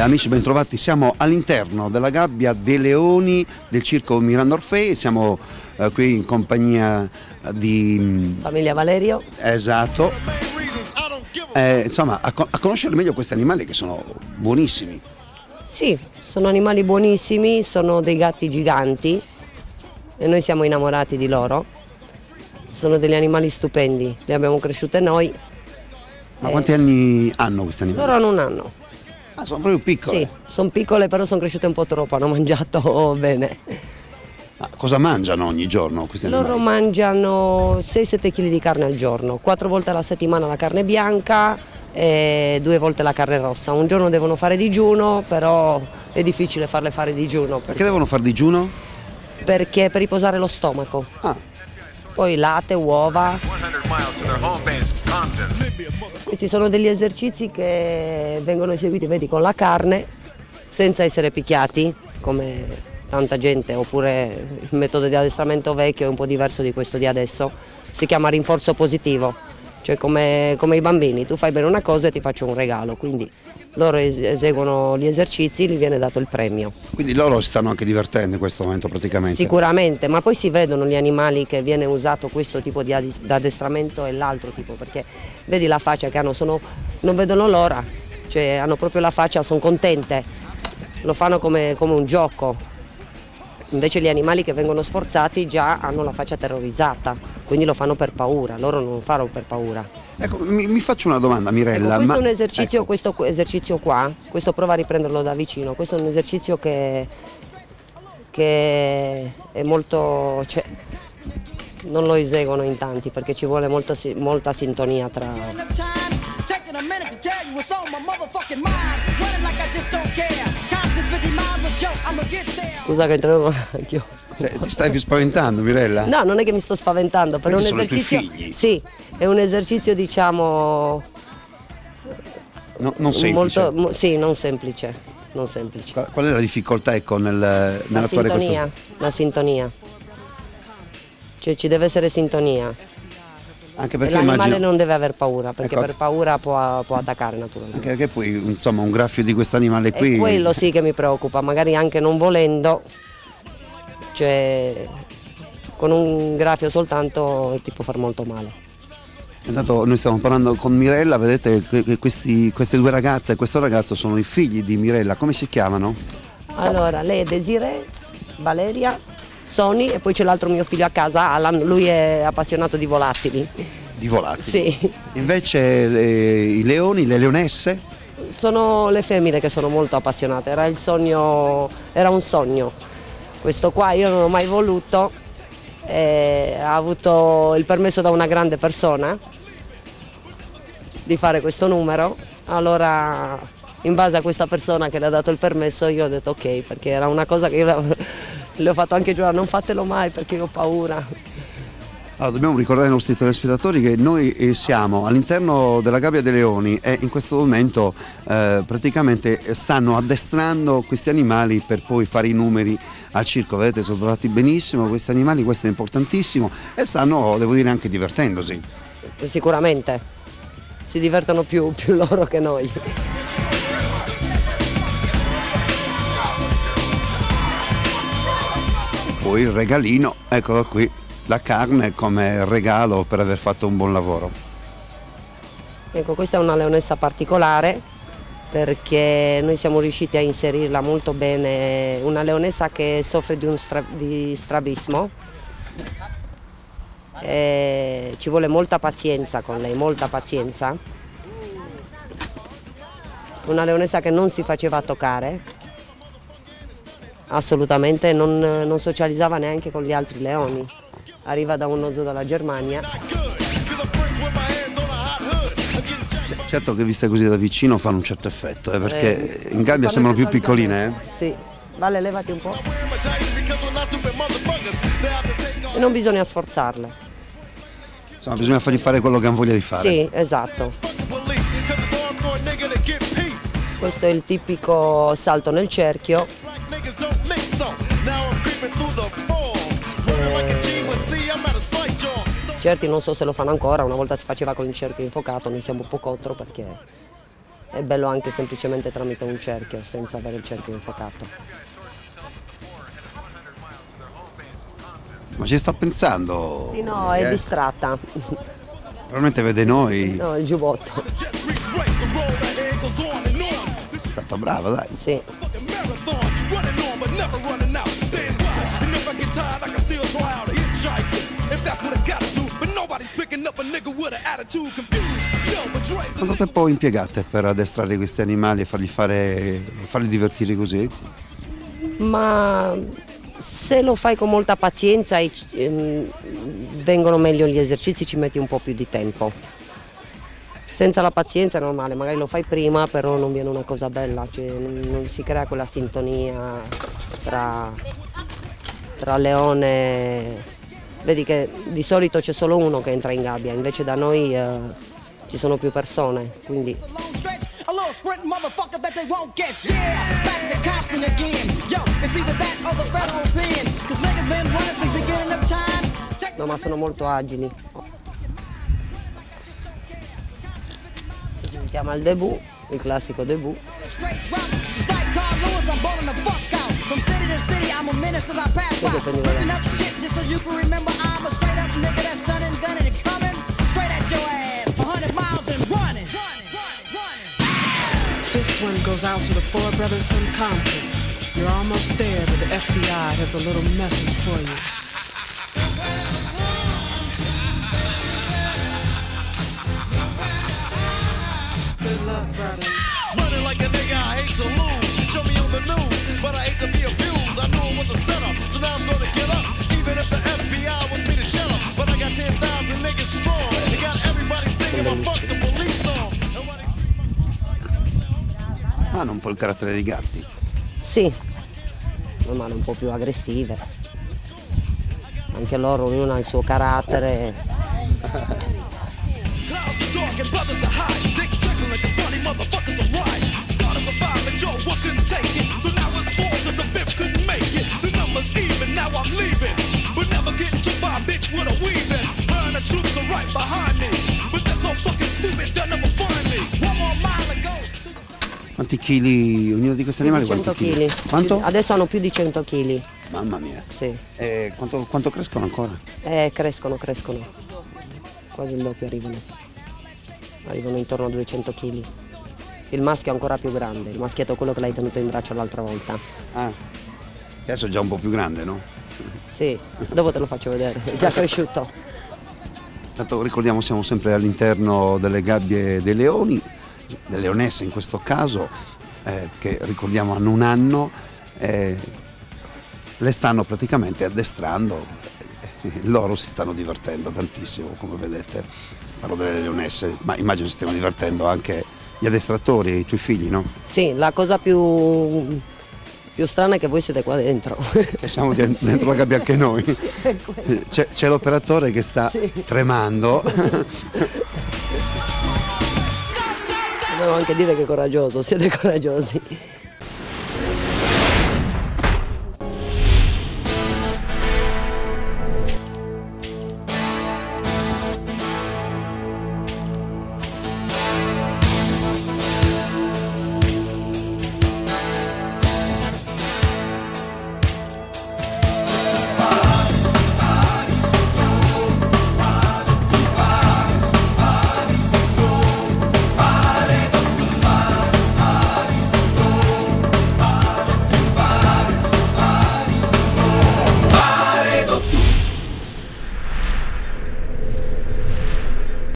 Amici, bentrovati, siamo all'interno della gabbia dei leoni del circo Miranda Orfei, siamo qui in compagnia di Famiglia Valerio. Esatto. Insomma, a conoscere meglio questi animali che sono buonissimi. Sì, sono animali buonissimi, sono dei gatti giganti e noi siamo innamorati di loro. Sono degli animali stupendi, li abbiamo cresciute noi. Ma quanti anni hanno questi animali? Loro hanno un anno. Ah, sono proprio piccole? Sì, sono piccole però sono cresciute un po' troppo, hanno mangiato bene. Ma cosa mangiano ogni giorno questi animali? Loro mangiano 6-7 kg di carne al giorno, 4 volte alla settimana la carne bianca e 2 volte la carne rossa. Un giorno devono fare digiuno, però è difficile farle fare digiuno. Perché devono fare digiuno? Perché per riposare lo stomaco. Ah. Poi latte, uova. Questi sono degli esercizi che vengono eseguiti, vedi, con la carne, senza essere picchiati, come tanta gente, oppure il metodo di addestramento vecchio è un po' diverso di questo di adesso. Si chiama rinforzo positivo, cioè come i bambini, tu fai bene una cosa e ti faccio un regalo, quindi loro eseguono gli esercizi, gli viene dato il premio. Quindi loro si stanno anche divertendo in questo momento praticamente? Sicuramente, ma poi si vedono gli animali che viene usato questo tipo di addestramento e l'altro tipo, perché vedi la faccia che hanno, non vedono l'ora, cioè hanno proprio la faccia, sono contente, lo fanno come un gioco. Invece gli animali che vengono sforzati già hanno la faccia terrorizzata, quindi lo fanno per paura, loro non lo fanno per paura. Ecco, mi faccio una domanda, Mirella. Ecco, questo è un esercizio, ecco. Questo esercizio qua, questo prova a riprenderlo da vicino, questo è un esercizio che è molto, cioè, non lo eseguono in tanti perché ci vuole molta sintonia tra... Scusa che interrompo anch'io. Ti stai più spaventando, Mirella? No, non è che mi sto spaventando, però è un esercizio. Sono i tuoi figli? Sì, è un esercizio, diciamo. No, non semplice. Sì, non semplice. Non semplice. Qual è la difficoltà, ecco, nell'attuare questo? La sintonia. Cioè ci deve essere sintonia. Anche perché l'animale non deve aver paura, perché ecco, per paura può attaccare naturalmente. Anche perché poi, insomma, un graffio di questo animale qui... È quello sì che mi preoccupa, magari anche non volendo, cioè con un graffio soltanto ti può far molto male. Intanto noi stiamo parlando con Mirella, vedete che queste due ragazze e questo ragazzo sono i figli di Mirella, come si chiamano? Allora, lei è Desiree, Valeria, Sony e poi c'è l'altro mio figlio a casa, Alan, lui è appassionato di volatili. Di volatili? Sì. Invece i leoni, le leonesse? Sono le femmine che sono molto appassionate, era un sogno. Questo qua io non ho mai voluto, ha avuto il permesso da una grande persona di fare questo numero, allora in base a questa persona che le ha dato il permesso io ho detto ok, perché era una cosa che io le ho fatto anche giurare, non fatelo mai perché io ho paura. Allora, dobbiamo ricordare ai nostri telespettatori che noi siamo all'interno della gabbia dei leoni e in questo momento praticamente stanno addestrando questi animali per poi fare i numeri al circo. Vedete, sono trovati benissimo questi animali, questo è importantissimo e stanno, devo dire, anche divertendosi. Sicuramente, si divertono più loro che noi. Poi il regalino, eccolo qui, la carne come regalo per aver fatto un buon lavoro. Ecco, questa è una leonessa particolare perché noi siamo riusciti a inserirla molto bene, una leonessa che soffre di strabismo. Ci vuole molta pazienza con lei, molta pazienza. Una leonessa che non si faceva toccare. Assolutamente, non socializzava neanche con gli altri leoni. Arriva da uno zoo dalla Germania. Certo che viste così da vicino fanno un certo effetto, perché in gabbia sembrano più piccoline. Sì, Vale, levati un po'. E non bisogna sforzarle. Insomma, bisogna fargli fare quello che hanno voglia di fare. Sì, esatto. Questo è il tipico salto nel cerchio. Certi non so se lo fanno ancora, una volta si faceva con il cerchio infuocato, noi siamo un po' contro perché è bello anche semplicemente tramite un cerchio, senza avere il cerchio infuocato. Ma ci sta pensando? Sì, no, è distratta. Probabilmente vede noi. No, il giubbotto. È stata brava, dai. Sì. Quanto tempo impiegate per addestrare questi animali e farli divertire così? Ma se lo fai con molta pazienza e vengono meglio gli esercizi, ci metti un po' più di tempo. Senza la pazienza è normale, magari lo fai prima, però non viene una cosa bella, cioè non si crea quella sintonia tra leone. Vedi che di solito c'è solo uno che entra in gabbia, invece da noi ci sono più persone, quindi... No, ma sono molto agili. Si chiama il debut, il classico debut. This one goes out to the 4 brothers from Compton. You're almost there, but the FBI has a little message for you. Good luck, brothers. Running like a nigga, I hate to lose. Show me on the news, but I hate to be abused. I knew it was a setup, so now I'm gonna get up. Even if the FBI wants me to shut up, but I got 10,000 niggas strong. They got everybody singing my fuck the police song. Hanno un po' il carattere dei gatti. Sì, ma un po' più aggressive. Anche loro, ognuno ha il suo carattere. Quanti chili ognuno di questi animali? 100 Quanti chili? kg. Quanto? Adesso hanno più di 100 kg. Mamma mia. Sì. E quanto crescono ancora? Crescono. Quasi il doppio arrivano. Arrivano intorno a 200 kg. Il maschio è ancora più grande, il maschietto è quello che l'hai tenuto in braccio l'altra volta. Ah, adesso è già un po' più grande, no? Sì, dopo te lo faccio vedere, è già cresciuto. Tanto ricordiamo, siamo sempre all'interno delle gabbie dei leoni, delle leonesse in questo caso, che ricordiamo hanno 1 anno, le stanno praticamente addestrando, loro si stanno divertendo tantissimo, come vedete. Parlo delle leonesse, ma immagino si stiano divertendo anche gli addestratori, i tuoi figli, no? Sì, la cosa più strana è che voi siete qua dentro. E siamo dentro la gabbia anche noi. C'è l'operatore che sta tremando. Devo anche dire che è coraggioso, siete coraggiosi.